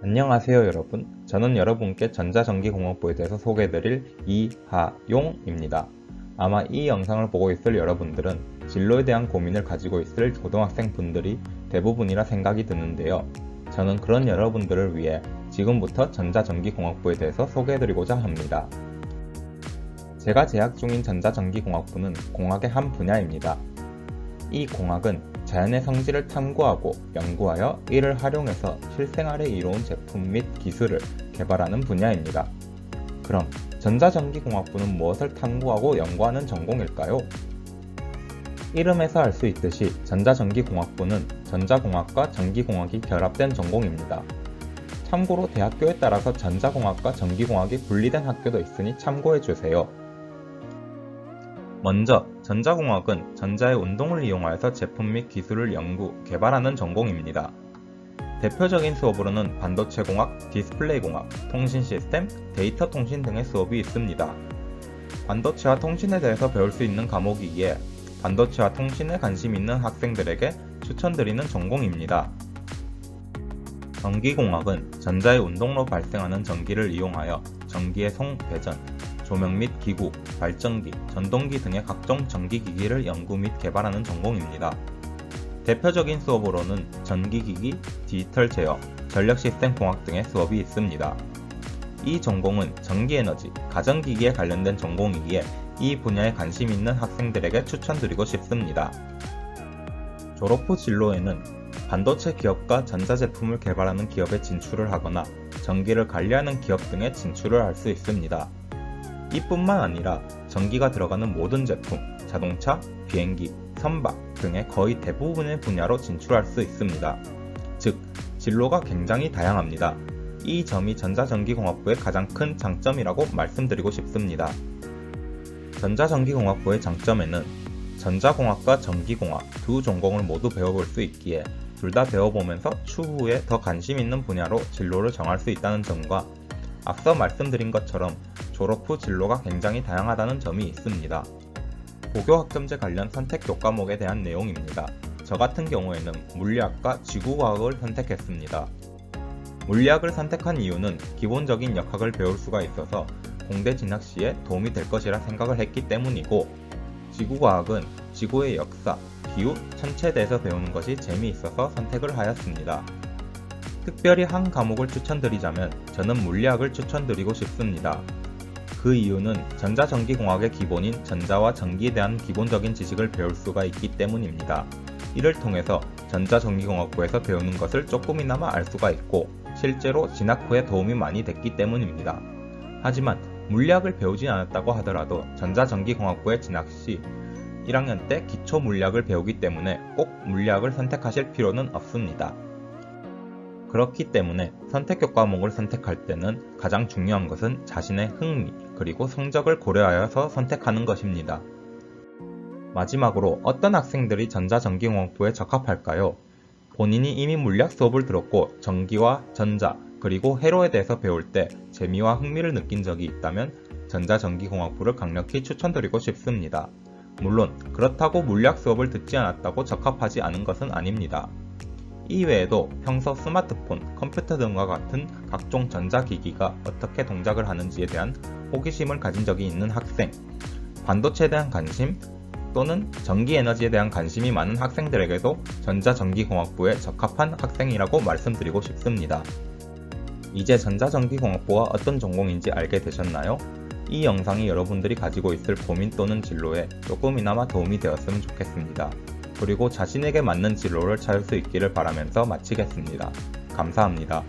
안녕하세요 여러분. 저는 여러분께 전자전기공학부에 대해서 소개해드릴 이하용입니다. 아마 이 영상을 보고 있을 여러분들은 진로에 대한 고민을 가지고 있을 고등학생 분들이 대부분이라 생각이 드는데요. 저는 그런 여러분들을 위해 지금부터 전자전기공학부에 대해서 소개해드리고자 합니다. 제가 재학 중인 전자전기공학부는 공학의 한 분야입니다. 이 공학은 자연의 성질을 탐구하고 연구하여 이를 활용해서 실생활에 이로운 제품 및 기술을 개발하는 분야입니다. 그럼 전자전기공학부는 무엇을 탐구하고 연구하는 전공일까요? 이름에서 알 수 있듯이 전자전기공학부는 전자공학과 전기공학이 결합된 전공입니다. 참고로 대학교에 따라서 전자공학과 전기공학이 분리된 학교도 있으니 참고해주세요. 먼저 전자공학은 전자의 운동을 이용하여서 제품 및 기술을 연구, 개발하는 전공입니다. 대표적인 수업으로는 반도체공학, 디스플레이공학, 통신시스템, 데이터 통신 등의 수업이 있습니다. 반도체와 통신에 대해서 배울 수 있는 과목이기에 반도체와 통신에 관심 있는 학생들에게 추천드리는 전공입니다. 전기공학은 전자의 운동로 발생하는 전기를 이용하여 전기의 송, 배전, 조명 및 기구, 발전기, 전동기 등의 각종 전기기기를 연구 및 개발하는 전공입니다. 대표적인 수업으로는 전기기기, 디지털 제어, 전력시스템공학 등의 수업이 있습니다. 이 전공은 전기에너지, 가전기기에 관련된 전공이기에 이 분야에 관심 있는 학생들에게 추천드리고 싶습니다. 졸업 후 진로에는 반도체 기업과 전자제품을 개발하는 기업에 진출을 하거나 전기를 관리하는 기업 등에 진출을 할 수 있습니다. 이뿐만 아니라 전기가 들어가는 모든 제품, 자동차, 비행기, 선박 등의 거의 대부분의 분야로 진출할 수 있습니다. 즉, 진로가 굉장히 다양합니다. 이 점이 전자전기공학부의 가장 큰 장점이라고 말씀드리고 싶습니다. 전자전기공학부의 장점에는 전자공학과 전기공학 두 전공을 모두 배워볼 수 있기에 둘 다 배워보면서 추후에 더 관심 있는 분야로 진로를 정할 수 있다는 점과 앞서 말씀드린 것처럼 졸업 후 진로가 굉장히 다양하다는 점이 있습니다. 고교학점제 관련 선택 교과목에 대한 내용입니다. 저 같은 경우에는 물리학과 지구과학을 선택했습니다. 물리학을 선택한 이유는 기본적인 역학을 배울 수가 있어서 공대 진학 시에 도움이 될 것이라 생각을 했기 때문이고, 지구과학은 지구의 역사, 기후, 천체에 대해서 배우는 것이 재미있어서 선택을 하였습니다. 특별히 한 과목을 추천드리자면 저는 물리학을 추천드리고 싶습니다. 그 이유는 전자전기공학의 기본인 전자와 전기에 대한 기본적인 지식을 배울 수가 있기 때문입니다. 이를 통해서 전자전기공학부에서 배우는 것을 조금이나마 알 수가 있고 실제로 진학 후에 도움이 많이 됐기 때문입니다. 하지만 물리학을 배우지 않았다고 하더라도 전자전기공학부에 진학 시 1학년 때 기초 물리학을 배우기 때문에 꼭 물리학을 선택하실 필요는 없습니다. 그렇기 때문에 선택 과목을 선택할 때는 가장 중요한 것은 자신의 흥미 그리고 성적을 고려하여서 선택하는 것입니다. 마지막으로 어떤 학생들이 전자전기공학부에 적합할까요? 본인이 이미 물리학 수업을 들었고 전기와 전자 그리고 회로에 대해서 배울 때 재미와 흥미를 느낀 적이 있다면 전자전기공학부를 강력히 추천드리고 싶습니다. 물론 그렇다고 물리학 수업을 듣지 않았다고 적합하지 않은 것은 아닙니다. 이외에도 평소 스마트폰, 컴퓨터 등과 같은 각종 전자기기가 어떻게 동작을 하는지에 대한 호기심을 가진 적이 있는 학생, 반도체에 대한 관심 또는 전기에너지에 대한 관심이 많은 학생들에게도 전자전기공학부에 적합한 학생이라고 말씀드리고 싶습니다. 이제 전자전기공학부가 어떤 전공인지 알게 되셨나요? 이 영상이 여러분들이 가지고 있을 고민 또는 진로에 조금이나마 도움이 되었으면 좋겠습니다. 그리고 자신에게 맞는 진로를 찾을 수 있기를 바라면서 마치겠습니다. 감사합니다.